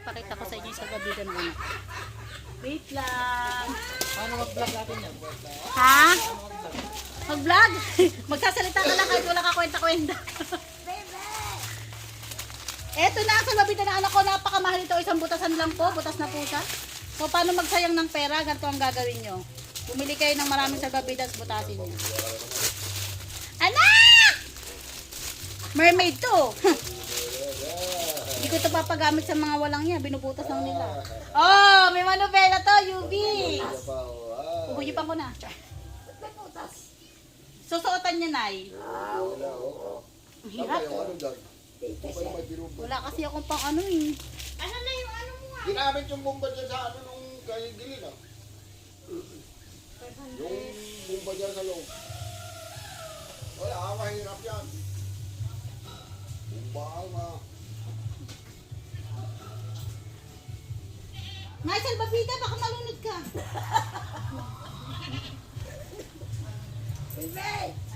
Pakita ko sa inyo sa gabi ng una. Wait lang. Paano mag-vlog natin yan? Ha? Mag-vlog? Magsasalita ka lang kahit wala ka kwenta-kwenta. Eto na, sa gabi ng anak ko, napakamahal ito. Isang butasan lang po, butas na po siya. So, paano magsayang ng pera? Ganito ang gagawin nyo. Bumili kayo ng maraming salbabitas, butasin nyo. Anak! Mermaid to. Hindi ko ito papagamit sa mga walang niya. Binubutas lang nila. Oh, may manubela to, UV. Pupujipan ko na. Susuotan niya, Nay. Ang hirap. Wala kasi akong pang ano eh. Ano na yung ano mo ah? Ginamit yung bomba dyan sa ano nung kay Gilin ah. Yung bomba dyan sa loob. Wala, mahirap yan. Bomba nga. Nay, salbabida, baka malunod ka.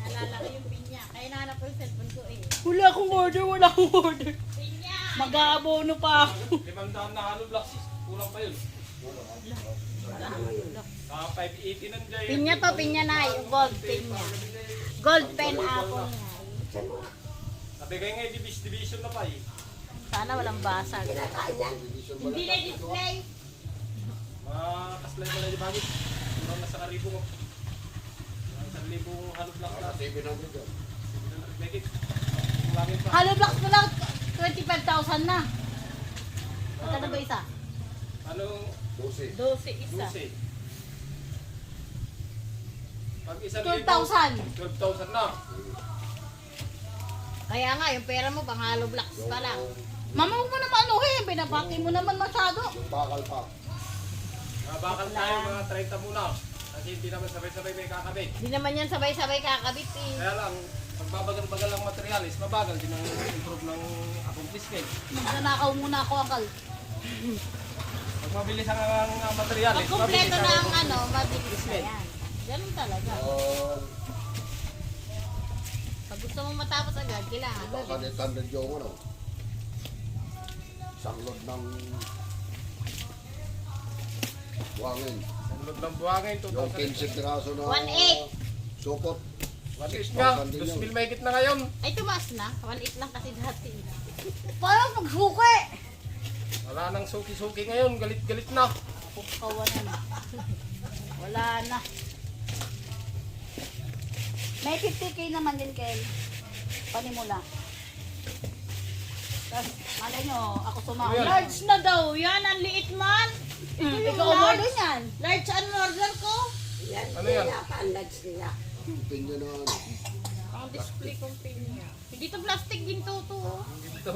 Naalala ko yung pinya. Kaya nahanap ko yung cellphone ko eh. Wala akong order, wala akong order. Pinya! Mag-aabono pa ako. 500 na ano blocks, kulang pa yun. 580 nandiyan. Pinya to, pinya na. Yung gold pinya. Gold pen apple niya. Nabigay nga yung division na pa eh. Sana walang basag. Hindi na display. Mga kaslay mo na yung bagay. Kurang na sa karibo mo. Sa libong halo block na. Kasi binamit yan. Make it. Kulangin pa. Hollow blocks mo lang, 25,000 na. Magkano ba isa? Anong 12. 12 isa. 12? Pag isang 12,000. 12,000 na. Kaya nga, yung pera mo pang hollow blocks pa lang. Mama, huwag mo naman anuhin. Binabati mo naman masyado. Yung bakal pa. Bakal tayo mga 30 muna. Kasi hindi naman sabay-sabay may kakabit. Hindi naman yan sabay-sabay kakabit eh. Kaya lang, pagbabagal-bagal ng materialis, mabagal din ang improve ng accomplishment. Magnanakaw muna ako, Uncle. Pag mabilis ang materialis, Pag kumpleto na ang ang ano, mabilis na yan. Ganun talaga. Pag gusto mong matapos agad, kailangan agad. Bakalitan din yung ano. Sanglod ng buhangin. Ang loob ng buhangin, Yung 2,000. 15 piraso na 1.8. supot. What is nga? 6,000 din yun. 2,000 mahigit na ngayon. Ay, tumaas na. 1.8 lang kasi dati. Parang magsuki. Wala nang suki-suki ngayon, galit-galit na. Kawanan na. Wala na. May 50k naman din, Kel. Panimula. Tapos, malay nyo, ako sumama. Ayan. Large na daw. Yan, ang liit man. Ikaw ang order niyan. Large ang order ko. Ano yan? Pinya na ano. Ang display kong pinya. Hindi to plastic din to. Dito.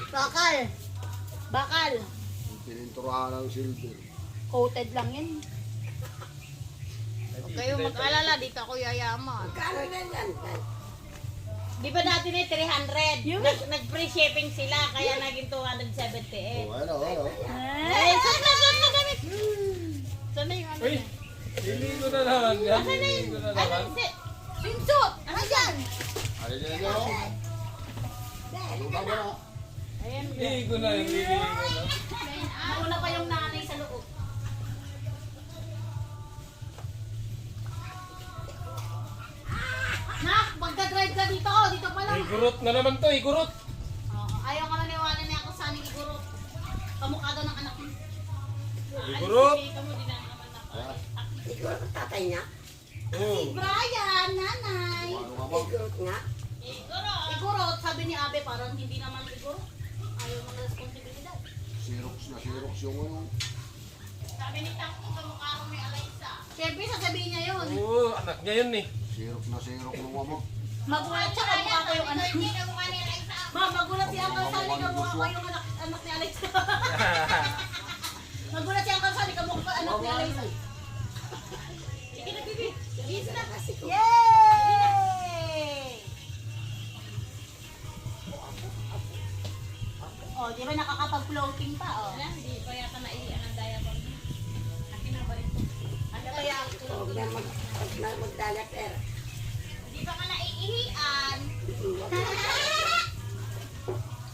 Bakal. Bakal. Pininturahan ng silver. Coated lang yan. Huwag kayong mag-alala, dito ako yayaman. Di ba dati na 300? Nag-free shipping sila, kaya naging 278. Oh, ano. Ay, saan na gamit? Saan na yung ano Uy, niya? iligo na naman yan. Asan na yun? Iligo na Ano naman. si? Swimsuit! Ano yan? Ayun yan yun. Ano ba ba? Ayan. Iligo na, iligo na. Nauna pa yung nanay sa loob. Nak, magdadrive ka dito. Dito pa lang. Igurot na naman to, igurot. Ayaw ka naniwala na ako sa aning igurot. Kamukha daw ng anak mo. Igurot. Kamu din naman ako. Oh. Brian, nanay. Ano nga ba? Iguro. Igurot, sabi ni Abe, parang hindi naman igurot. Ayaw mo na responsibilidad. Xerox na Xerox yung ano. Sabi ni Tangko, kamukha ko may Alaysa. Siyempre, sasabihin niya yun. Oo, anak niya yun eh. Xerox na Xerox ng ama. Magulat siya, kamukha ko yung anak. Hindi kamukha ni Alaysa. Ma, magulat si Uncle Sally, kamukha ko yung anak ni Alex. Magulat si Uncle Sally, kamukha ko anak ni Alex. Sige na, bibi. Yes na. Yay! Oh, di ba nakakapag-floating pa, oh. Wala, hindi pa yata naiiyan ang diaphragm niya. Akin na ba rin to? Ano kaya ang Hindi pa ka naiihian.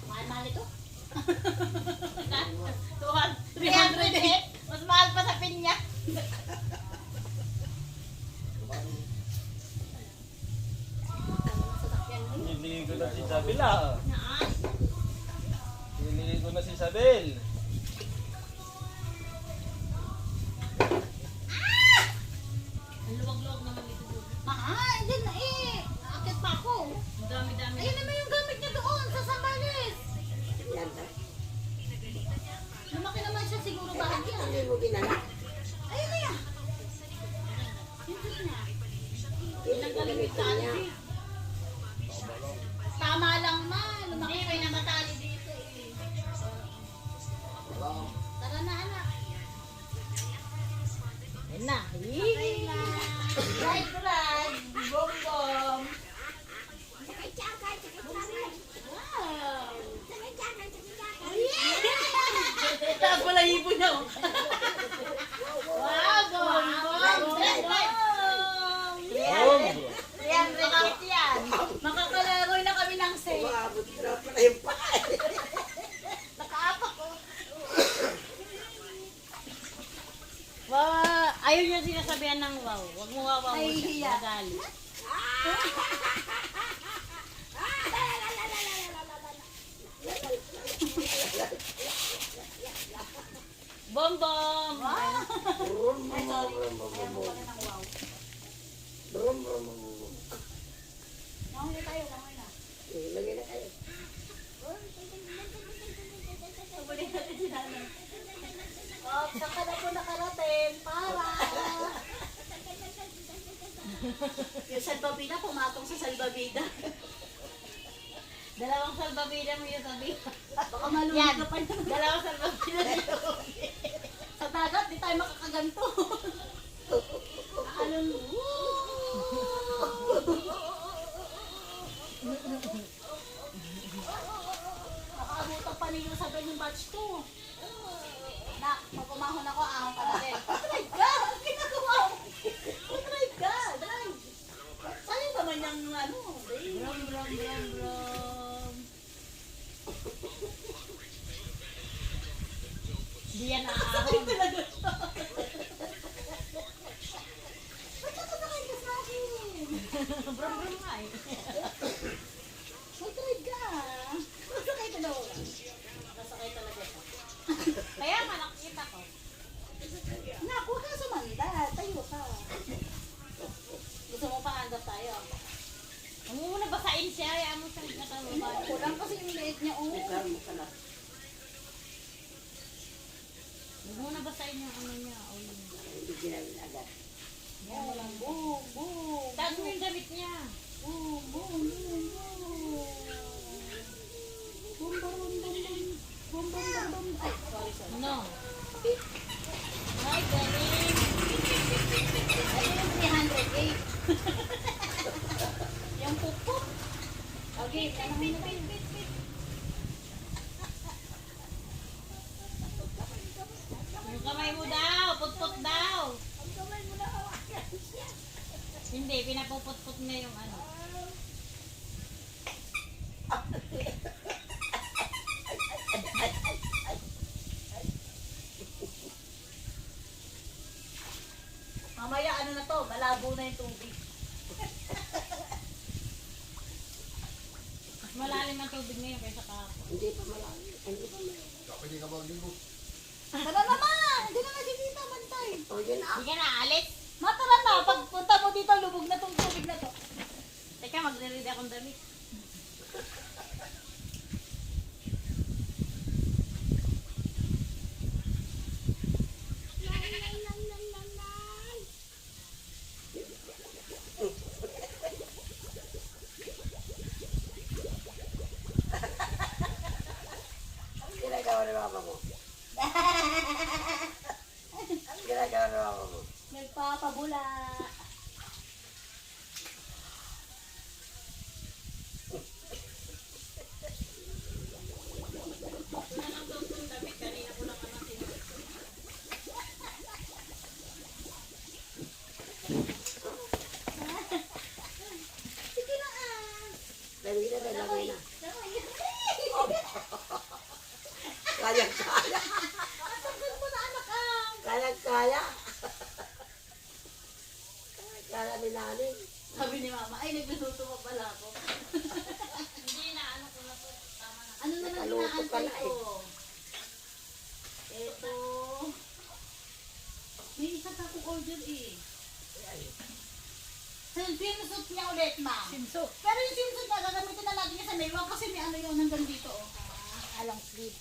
mahal-mahal ito? ko na si Isabel. Ang luwag-luwag naman ito. Hindi na eh. Akit pa ako. Ang dami-dami. Ayun naman yung gamit niya doon sa Sambales. Yan. Lumaki naman siya siguro bahagya. Hindi mo ginala. Ayun na yan. Yun doon na. Pinanggalimit sa niya. Aldi. Tama lang ma. Lumaki Hindi, may namatali dito eh. Wala. Tara na anak. Yan na. Ride, ride. Bom, bom. Wow. Tapos pala hipo niya. Wow, bom, bom, Ride, ride. bom. Boom! 300 yan. Makakalaroy na kami ng safe. Umabot na pala yung paa. Nakaapak ko. Wow, ayaw niya sinasabihan ng wow. Huwag mo wawaw Ay, siya. hiya. Madali. Bom, bom. Brum, brum, brum, brum, brum. Brum, brum, brum. Langoy na tayo, langoy na. Lagay na kayo. Sabulin natin si nanay. Oh, saan ka na po nakarating? Para! Yung salbabida, pumatong sa salbabida. Dalawang salbabida mo yung sabi. Baka malulog Yan. ka pa yun. Dalawang salbabida yung Sa dagat, di tayo makakaganto. Ano? Nakaabutan pa ninyo sa ganyang batch ko. Nak, pag umahon ako, ahon ka na rin. Drive ka! Ang ginagawa mo? Drive ka! Drive! Saan yung naman yung ano? Babe? Brom, brom, brom, brom. Di yan aahon. Talaga siya. Ba't ka sakay ka sa akin? Brom, brom nga eh. Mag-drive ka! Masakay ka daw. Masakay talaga siya. Kaya nga nakikita ko. Nak, huwag ka sumanda. Tayo ka. Gusto mo pa handap tayo? Huwag mo muna basain siya. Hayaan mo siyang nakalubay. Kulang kasi yung liit niya. Oh. Mo ka na. Huwag mo na basain yung ano niya. O yun. Hindi ginawin agad. Yan mo lang. Boom, boom. Taas mo yung damit niya. Boom, boom, boom, boom. Boom, boom, boom, boom. Boom, boom, boom, boom. Ay, sorry, sorry. Ano? Ay, galing. Ito yung 308. Yung pupuk. Okay, tanongin na tayo. Yung kamay mo daw. Put-put daw. Hindi, pinapuput-put niya yung ano. Mamaya ano na to, malabo na yung tubig. Mas malalim ang tubig ngayon kaysa kahapon. Hindi pa malalim. Hindi pa malalim. Pwede ka magligo. Tara naman! Hindi na kasi dito, bantay. O yun ah. Hindi ka na alis. Matara na, pagpunta mo dito, lubog na tong tubig na to. Teka, magre-ready akong damit. Ang ginagawa ni mama mo. Ang ginagawa ni mama mo. Nagpapabula. Sige na Dali na, dali Langoy. na. Langoy. Kaya, kaya. Atagdan mo na anak ang. Kaya, kaya. Kaya ni nanin. Sabi ni mama, ay nagluluto pa pala ako. Hindi na, ano ko na po. Tama na. Ano na lang Nakaluto inaantay pala eh. ko? nag-order eh. Swimsuit niya ulit, ma. Simso. Pero yung swimsuit niya, gagamitin na natin niya sa Maywang kasi may ano yung hanggang dito, oh. Alang sleep.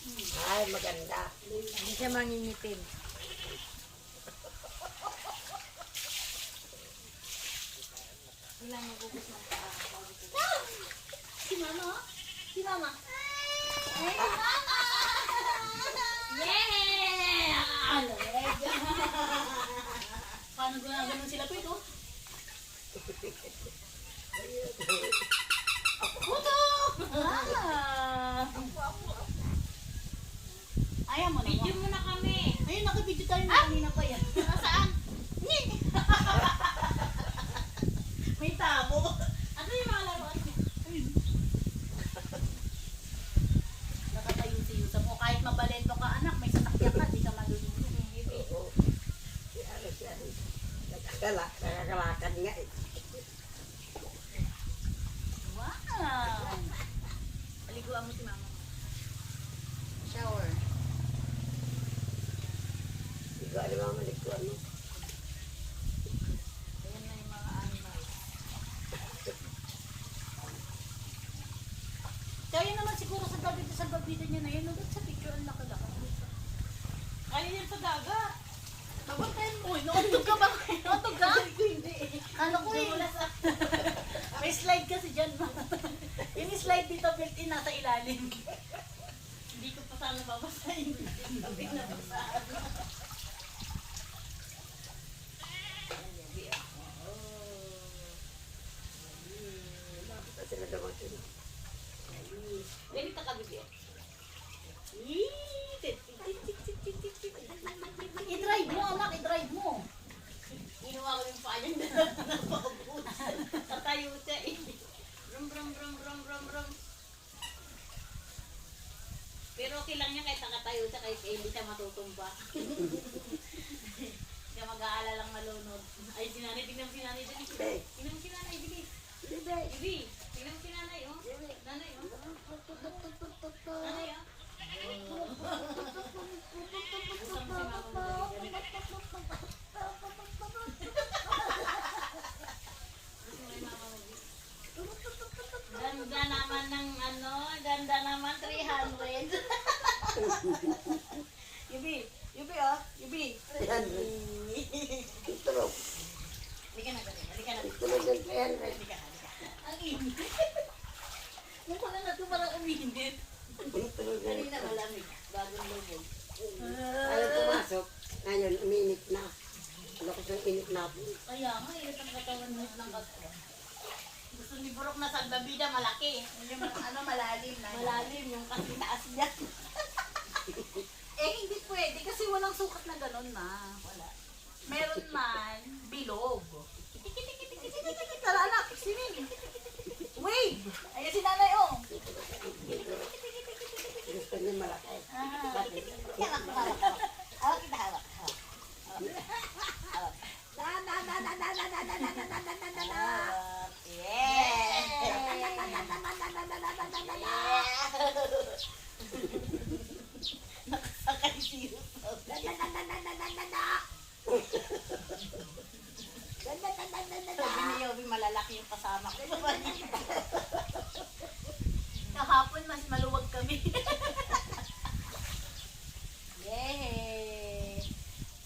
Ay, maganda. Hindi siya mangingitim. Ilang magugus ng paa. Ah! Si mama, oh. Si mama. Ay, si mama! Yeah! Ano, paano ginaganon sila po ito? Puto! Ah! Ayaw mo na. Video mo na kami. Ayun, nakabidyo tayo na kanina pa yan. Nasaan? May tabo. Ano yung mga laruan niya? Ayun. Nakatayo si Yusa mo. Kahit mabalento ka anak, may sasakyan ka, di ka malulunod. Oo. Si ano. Nakakalakad nga eh. Wow! Paliguan mo si mama. Shower. Hindi ko alam ang malikuan mo. Ayan na yung mga animals. Kaya naman siguro sa babida niya na yun. Nagod sa picture ang laki-laki. Kaya yan sa dagat. Babantayan mo. Nautog ka ba? Nautog ka? Hindi. Ano ko eh. May slide kasi dyan. Yung slide dito built-in nasa ilalim. Hindi ko pa sana babasahin. Sabi na basahan. Sila dumating. Ganito ka, bibi. I-drive mo anak, i-drive mo. Inuwa ko yung paa niya na napakabot. Tatayo siya eh. Brum, brum, brum, brum, brum, brum. Pero okay lang niya kahit nakatayo siya kahit hindi siya matutumba. Siya mag-aalalang malunod. Ay, si nanay, tignan mo si nanay dyan. Be. Tignan mo si nanay, bibi. Bebe. Bibi, tignan mo si nanay, oh. Nanay, oh. Nanay, oh. Usap mo si mama mo. Ganda naman ng ano, ganda naman 300. Yubi oh, Yubi. Yan. Tulog. Halika na, halika na. Tulog yung 300. Halika na. Ang init. Mukha na nato parang umihinit. Tulog yung Kanina malamig, bagong lubog. Ayaw pumasok. Ngayon, uminit na. Lakas ng init natin. Kaya nga, init ang katawan mo ng katawan. Gusto ni Burok na sa babida malaki. Yung ano, malalim na. Malalim yung kasi taas niya. Eh, hindi pwede kasi walang sukat na gano'n na. Wala. Meron man, bilog. Tara anak, sinin. Wave! Ayan si nanay, oh. Gusto niya malaki. Bakit? Hawak mo, hawak. Hawak kita, hawak. Hawak. Nakasakay si Yusuf. Sabi ni Yobi, malalaki yung kasama ko. Kahapon, mas maluwag kami. Yay!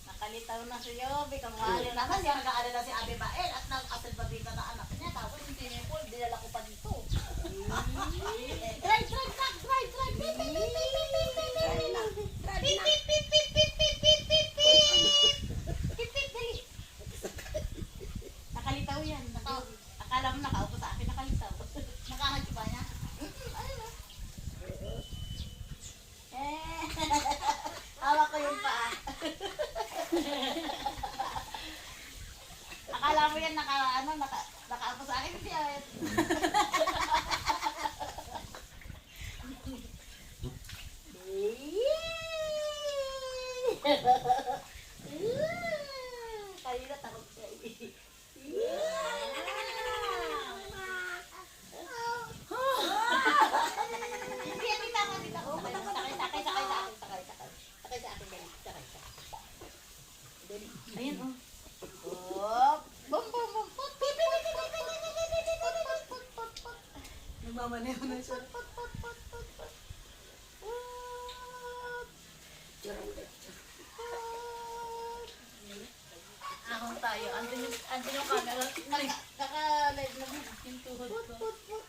Nakalitaw na si Yobi. Kamahali naman siya. Nag-aalala si Abe Bael at nag-asal babita na anak niya. Tapos yung tinipol, dinala ko pa dito. Drive, drive, drive, drive, drive. Pip, pip, pip, pip, pip, pip, pip, pip. Pip, pip, pip, pip, pip, pip, pip, pip, pip. Pip, pip, dali. Nakalitaw yan. Akala mo nakaupo sa akin, nakalitaw. Nakahagi pa niya. Ano na? Hawak ko yung paa. Akala mo yan nakaupo sa akin. Hindi yan. Kanina takot siya. Ayan, oh. Paneho na siya. Ahon tayo. Andun yung camera. Kaka-live lang yun. Yung tuhod ko.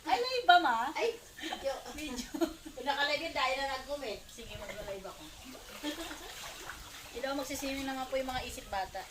Ay, live ba ma? Ay, video. Video. Kung nakalive yun, dahil na nag-comment. Sige, mag-live ako. Hindi daw magsiswimming na nga po yung mga isip bata.